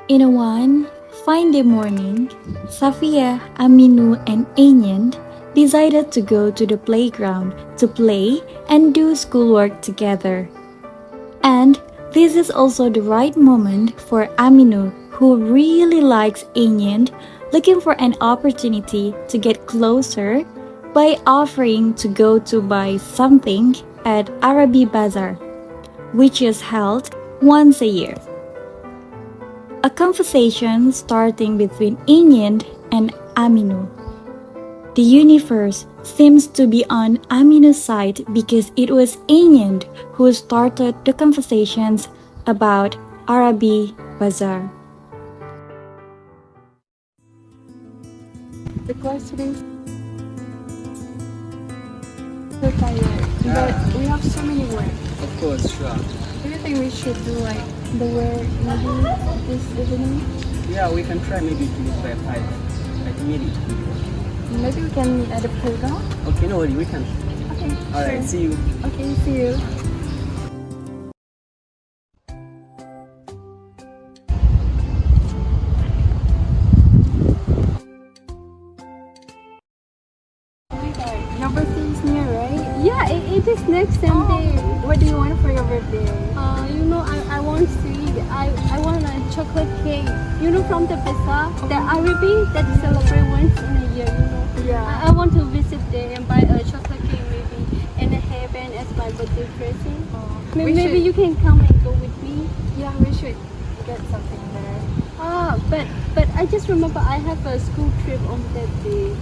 In a one fine day morning, Safia, Aminu, and Anyan decided to go to the playground to play and do schoolwork together. And this is also the right moment for Aminu, who really likes Anyan, looking for an opportunity to get closer by offering to go to buy something at Araby Bazaar, which is held once a year. A conversation starting between Anyan and Aminu. The universe seems to be on Aminu's side because it was Anyan who started the conversations about Araby Bazaar. The question is so tired, but we have so many work. Of course, sure. Do you think we should do like the work maybe this evening? Yeah, we can try maybe to meet by 5, like immediately. Maybe we can meet at the playground? Okay, no worry, we can. Okay, Alright, sure. see you. Okay, see you. Your birthday is near, right? Yeah, it is next Sunday. What do you want for your birthday? I want sweet. I want a chocolate cake. From the bazaar, the Araby that celebrate once in a year. Yeah. I want to visit there and buy a chocolate cake maybe and a hairband as my birthday present. Maybe you can come and go with me. Yeah, we should get something there. But I just remember I have a school trip on that day.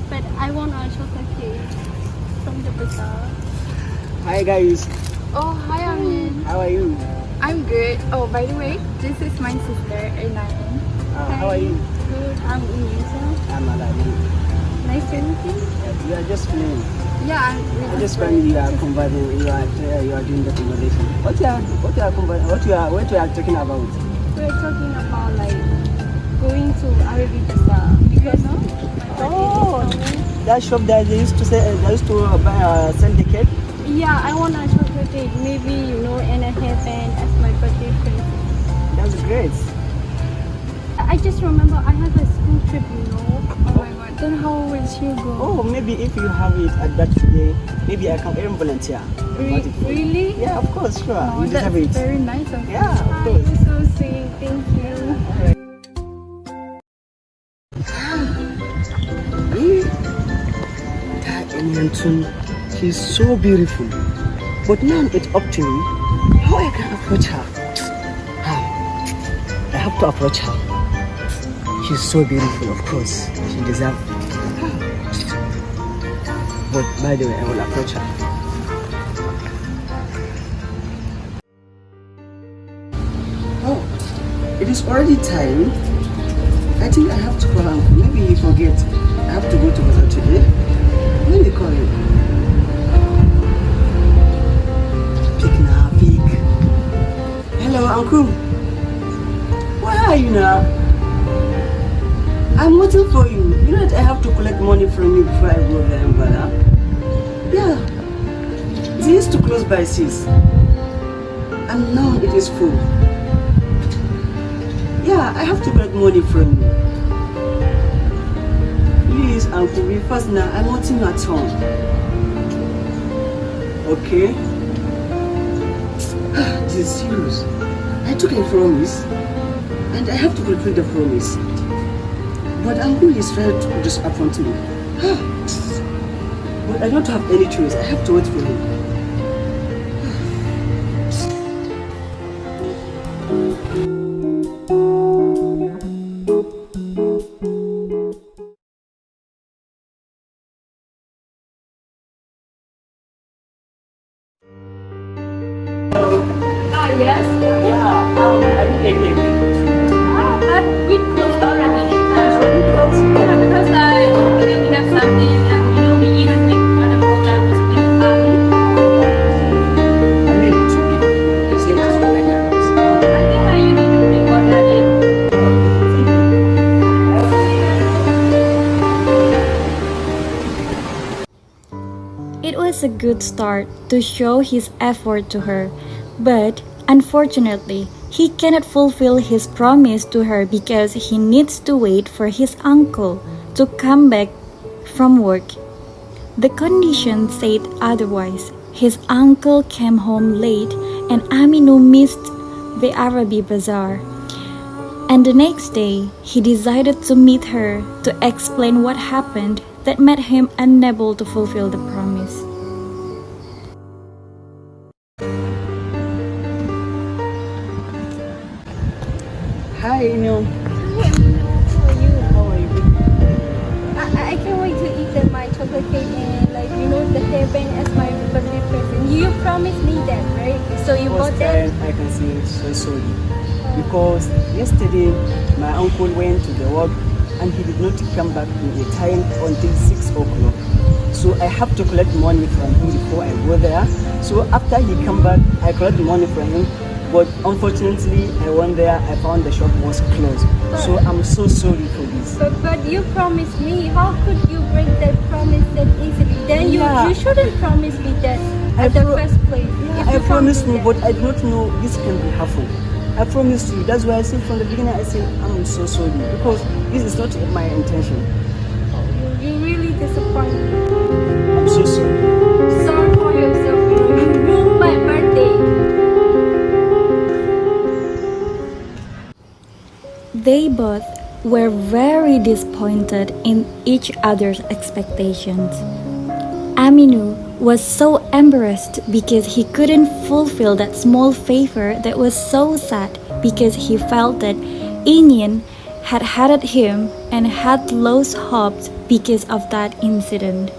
But I want a chocolate cake from the bazaar. Hi guys, Oh, hi, Amin. how are you? I'm good. Oh, by the way, this is my sister, Anayan. How are you? Good. I'm Inisa. I'm Araby. Nice to meet you. We are just playing. Yeah, I just find you are conversing. You are doing the conversation. What you are talking about? We're talking about like going to Araby Bazaar because Oh, that shop that they used to sell the cake. yeah, I want a chocolate cake, maybe and a hairband as my birthday present. That's great. I just remember I have a school trip. Oh my god, then how will you go? Oh, maybe if you have it at that day, maybe I can even volunteer. Really? Yeah, of course, sure. Oh, You that's deserve it. very nice of you. Yeah, of Hi, course. you're so sweet. Thank you. That Indian, she's so beautiful. But now it's up to me how I can approach her. I have to approach her. She's so beautiful, of course. She deserves it. But by the way, I will approach her. Oh, it is already time. I think I have to call uncle. Maybe he forget. I have to go to Bazaar today. Let me call him. Pick now, pick. Hello, uncle. Where are you now? I'm waiting for you. You know that I have to collect money from you before I go there in Bazaar. Yeah. They used to close by 6. And now it is full. Yeah, I have to collect money from you. Uncle, we first now, I'm wanting at home. Okay? This is serious. I took a promise, and I have to fulfill the promise. But Uncle is trying to disappoint me. But I don't have any choice. I have to wait for him. Yes. We closed already. Yeah, because I already have something and we eat and think other program was being done. I think you need to bring water in. It was a good start to show his effort to her, but unfortunately, he cannot fulfill his promise to her because he needs to wait for his uncle to come back from work. The conditions said otherwise. His uncle came home late and Aminu missed the Araby bazaar. And the next day, he decided to meet her to explain what happened that made him unable to fulfill the promise. Hi, Ino. Hi, Aminu. How are you? How are you? I can't wait to eat my chocolate cake and the hairband as my birthday present. You promised me that, right? So you bought that? I can see it so sorry. Because yesterday my uncle went to the work and he did not come back in a time until 6 o'clock. So I have to collect money from him before I go there. So after he come back, I collect the money from him. But unfortunately, I went there, I found the shop was closed. So I'm so sorry for this. But you promised me. How could you break that promise that easily? Then Yeah. you shouldn't promise me that at the first place. If I you promised you, that. but I did not know this can be happen. I promised you. That's why I said from the beginning, I said I'm so sorry because this is not my intention. You really disappoint me. I'm so sorry. Sorry for yourself. You ruined my birthday. They both were very disappointed in each other's expectations. Aminu was so embarrassed because he couldn't fulfill that small favor that was so sad because he felt that Inian had hated him and had lost hopes because of that incident.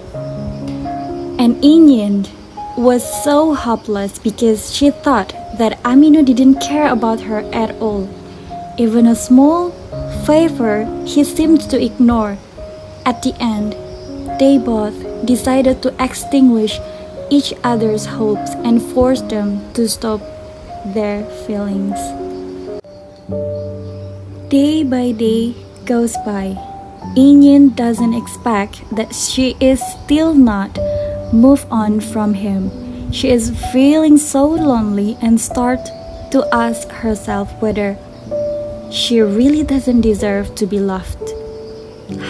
And Inian was so hopeless because she thought that Aminu didn't care about her at all. Even a small favor he seemed to ignore. At the end, they both decided to extinguish each other's hopes and force them to stop their feelings. Day by day goes by. Inian doesn't expect that she is still not moved on from him. She is feeling so lonely and starts to ask herself whether she really doesn't deserve to be loved.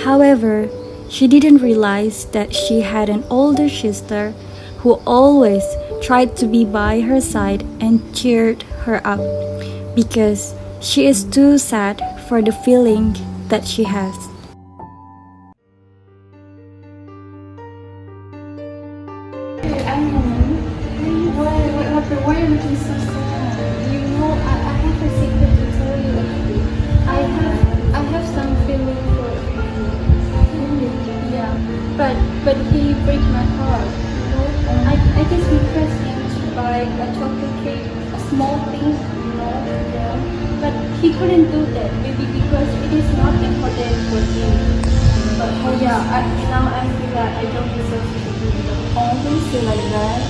However, she didn't realize that she had an older sister who always tried to be by her side and cheered her up because she is too sad for the feeling that she has. Why are you looking so sad? I have a secret to tell you. I have some feeling for him. Yeah, but he break my heart. I just request him to buy a chocolate cake, a small thing, yeah. But he couldn't do that, maybe because it is not important for him. But now I feel that I don't deserve to do that. Oh, don't say like that.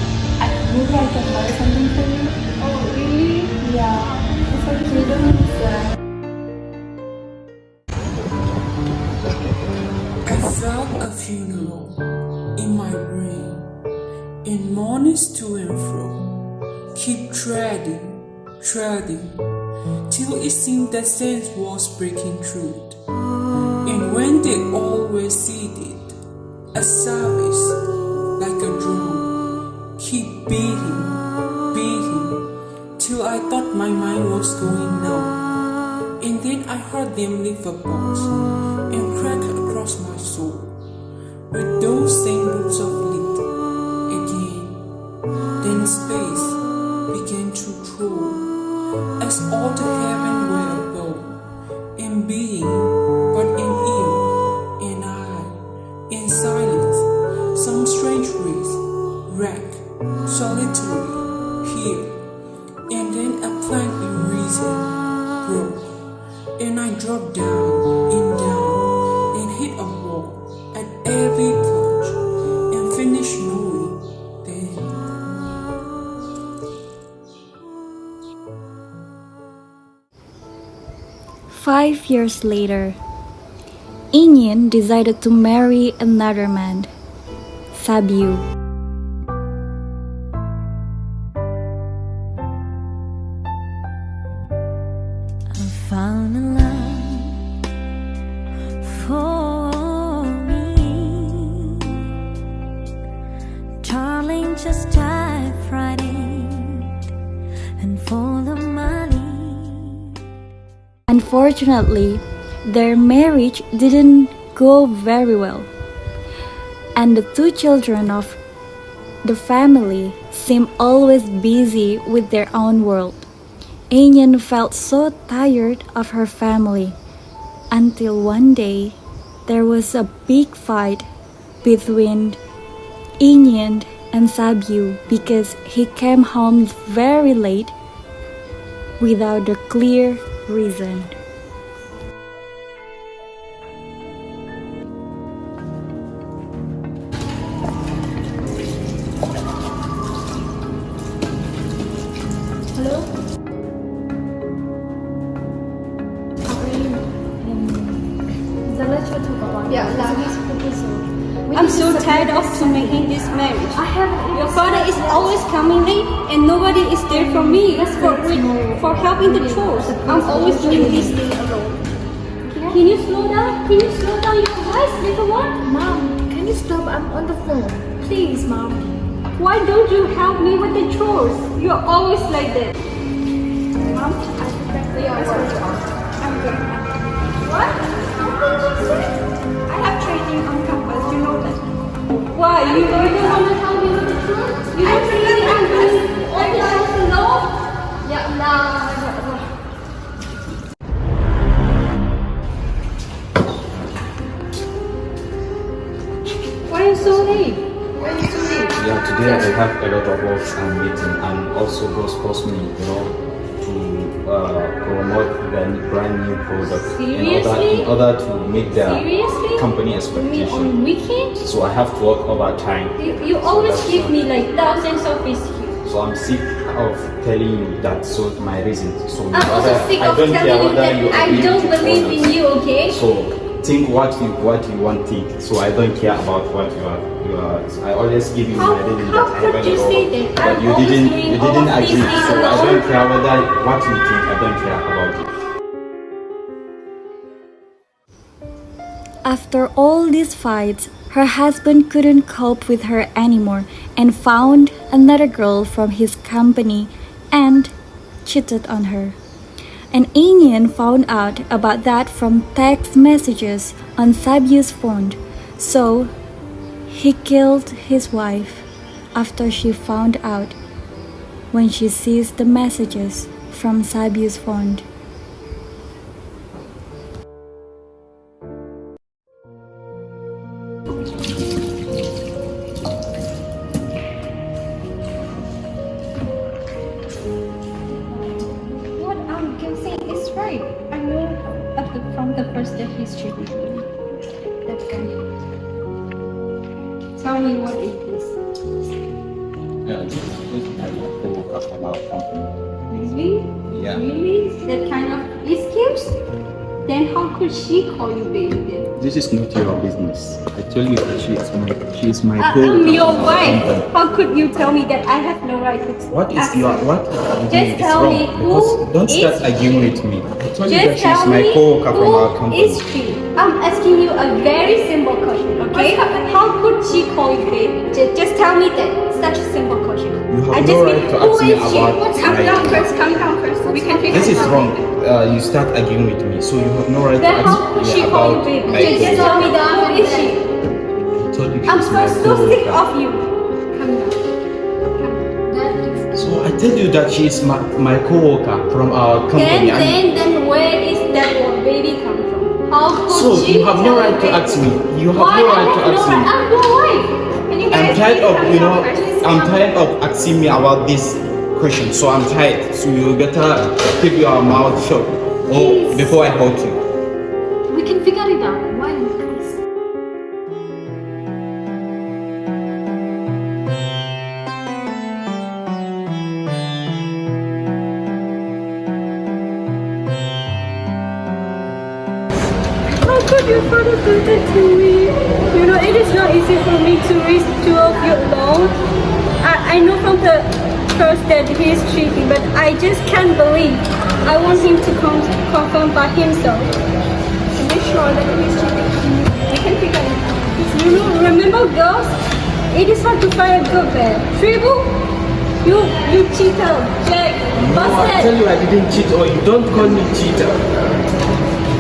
Maybe I can buy something for you. Oh, really? Yeah. It's okay, don't be sad. I felt a funeral in my brain, in mornings to and fro, keep treading, till it seemed that sense was breaking through. And when they always seeded, a service like a drum, keep beating, till I thought my mind was going numb. And then I heard them leave a box and crack across my soul with those same boots of lead again. Then space began to throw as all the heaven were above, in being but in ill, and I, in silence, some strange race, wreck, solitary, here, and then a plank in reason broke, and I dropped down, and hit a wall at every plunge, and finished knowing then. 5 years later, Inyen decided to marry another man, Sabiu. I found a love for me, darling, just dive right in and follow my lead. Unfortunately, their marriage didn't go very well, and the two children of the family seemed always busy with their own world. Inyen felt so tired of her family until one day there was a big fight between Inyen and Sabiu because he came home very late without a clear reason. Hello? I'm so tired of making this marriage. Your father is always coming late and nobody is there for me for helping the chores. I'm always doing this thing alone. Can you slow down? Can you slow down your voice, little one? Mom, can you stop? I'm on the phone. Please, Mom. Why don't you help me with the chores? You're always like that. Mom, I prepare your work. I'm good. What? I have training on campus, you know that. Why? You don't want to help me with the chores? You don't see me I'm doing all the chores alone? Yeah, nah. Why are you so late? Yeah, today I have a lot of work and meeting, and also boss forced me, to promote the brand new product Seriously? in order to meet the Seriously? company Me expectation. on weekend? So I have to work overtime. You always give me like thousands of excuses. So I'm sick of telling you that. So my reason. So I'm also sick of telling you that I don't believe in you, okay? So think what you want think. So I don't care about what you are. I always give you my reason how that I could haven't you at all. say that? But I'm you always didn't doing all of agree. these things So I alone. don't care what you think. I don't care about it. After all these fights, her husband couldn't cope with her anymore and found another girl from his company and cheated on her. And Inyen found out about that from text messages on Sabiu's phone, so he killed his wife after she found out when she sees the messages from Sabiu's phone. What I'm guessing is right. I know from the first that he's cheating me. That guy. Tell me what it is. Yeah, I woke up about company. Really? Yeah. Really? That kind of excuse? Then how could she call you baby then? This is not your business. I told you that she is my I'm your wife. How could you tell me that I have no right to What is ask your you? what? Just tell me who Don't start is arguing she? with me. I told you that Just she is tell my me co-worker from our who company. is she? I'm asking you a very simple question, okay? How could she call you baby? Just tell me that. Such a simple question. You have I no just right mean, to who ask me is she? about Calm my- down first. Calm down first. We can figure This is it out. wrong. You start arguing with me, so you have no right to Then how ask could me she call you about baby? my Just tell me that. Who is she? I told you I'm she's my so sick co-worker. of you. Calm down. So I tell you that she is my co-worker from our company. Then where is that one baby come from? How could So she you have no tell right to baby? ask me. You have Why? no I right to have no ask right. me. I'm your wife. Can you I'm guys tired please of, calm you down know, first? I'm tired of asking me about this question. So I'm tired. So you better keep your mouth shut. Oh, before I hurt you. We can figure it out. Why not, please? How could your father do that to me? You know, it is not easy for me to raise two of you alone. I know from the first that he is cheating, but I just can't believe. I want him to confirm by himself. To be sure that he is cheating. We can figure it out. You know, remember girls? It is hard to find a good man. Tribu, you cheater. Jack, No, I tell busted. you I didn't cheat, or you don't call me cheater.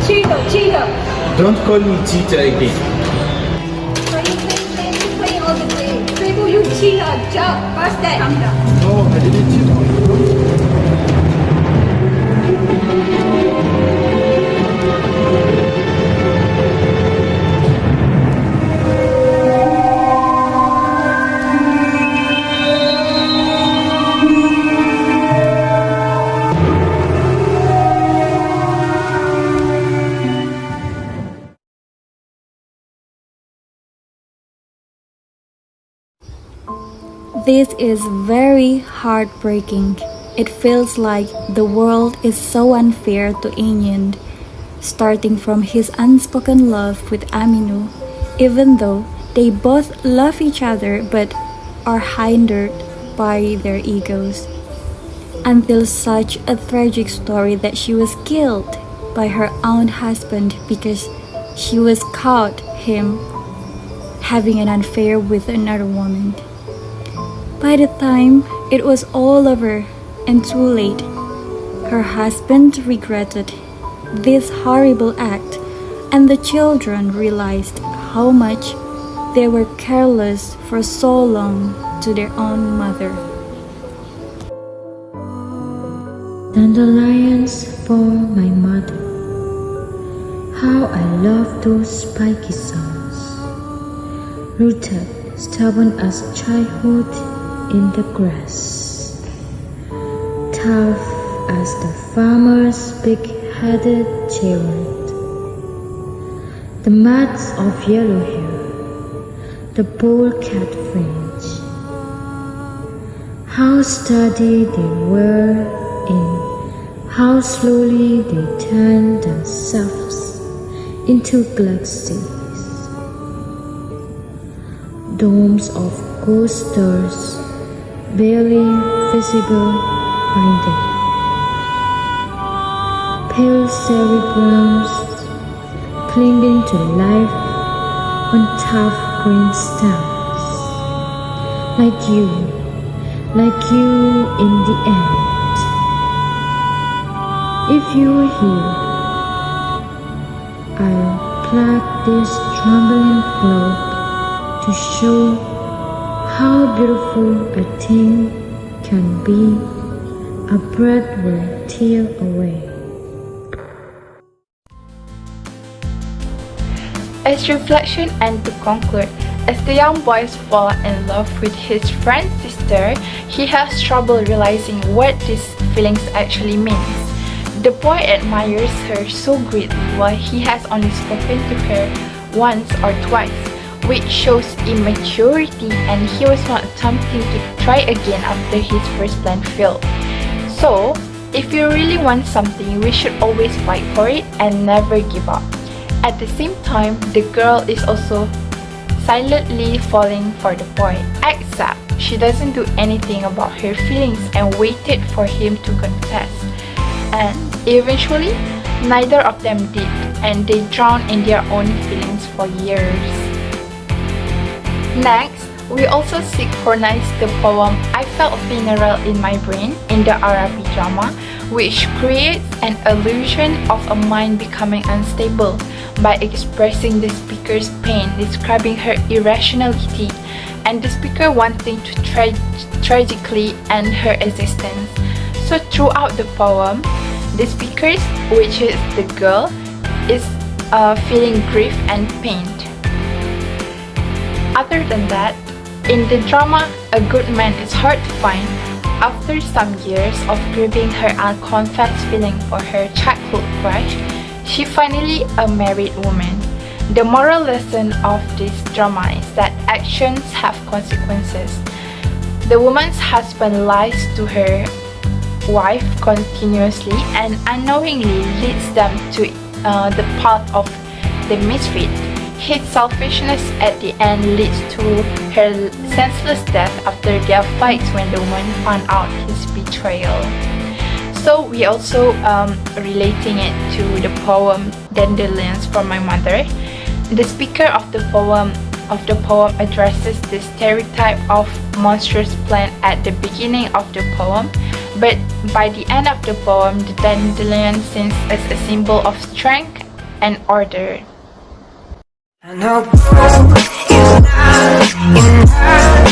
Cheater. Don't call me cheater again. So you playing all the game. Tribu, you cheater. Jack, busted. Calm down. No, I didn't cheat on you. This is very heartbreaking. It feels like the world is so unfair to Anyand, starting from his unspoken love with Aminu, even though they both love each other but are hindered by their egos. Until such a tragic story that she was killed by her own husband because she was caught him having an affair with another woman. By the time it was all over and too late, her husband regretted this horrible act, and the children realized how much they were careless for so long to their own mother. Dandelions for my mother. How I love those spiky songs, rooted stubborn as childhood in the grass, tough as the farmer's big-headed giant. The mats of yellow hair, the polecat fringe, how steady they were in how slowly they turned themselves into galaxies, domes of ghost stars barely visible by day, pale cerebrums clinging to life on tough green stems, like you in the end. If you were here, I'll pluck this trembling float to show how beautiful a thing can be. A breath will tear away. As reflection and to conclude, as the young boy falls in love with his friend's sister, he has trouble realizing what these feelings actually means. The boy admires her so greatly while he has only spoken to her once or twice, which shows immaturity, and he was not attempting to try again after his first plan failed. So, If you really want something, we should always fight for it and never give up. At the same time, the girl is also silently falling for the boy, except she doesn't do anything about her feelings and waited for him to confess. And eventually, neither of them did, and they drowned in their own feelings for years. Next, we also synchronize the poem I Felt Funeral in My Brain in the Araby drama, which creates an illusion of a mind becoming unstable by expressing the speaker's pain, describing her irrationality, and the speaker wanting to tragically end her existence. So throughout the poem, the speaker, which is the girl, is feeling grief and pain. Other than that, in the drama, a good man is hard to find. After some years of grieving her unconfessed feeling for her childhood crush, she finally a married woman. The moral lesson of this drama is that actions have consequences. The woman's husband lies to her wife continuously and unknowingly leads them to the path of the misfit. His selfishness at the end leads to her senseless death after their fights when the woman found out his betrayal. So we also relating it to the poem Dandelions from My Mother. The speaker of the poem addresses the stereotype of monstrous plant at the beginning of the poem, but by the end of the poem, the dandelion sings as a symbol of strength and order. I know you lie in her.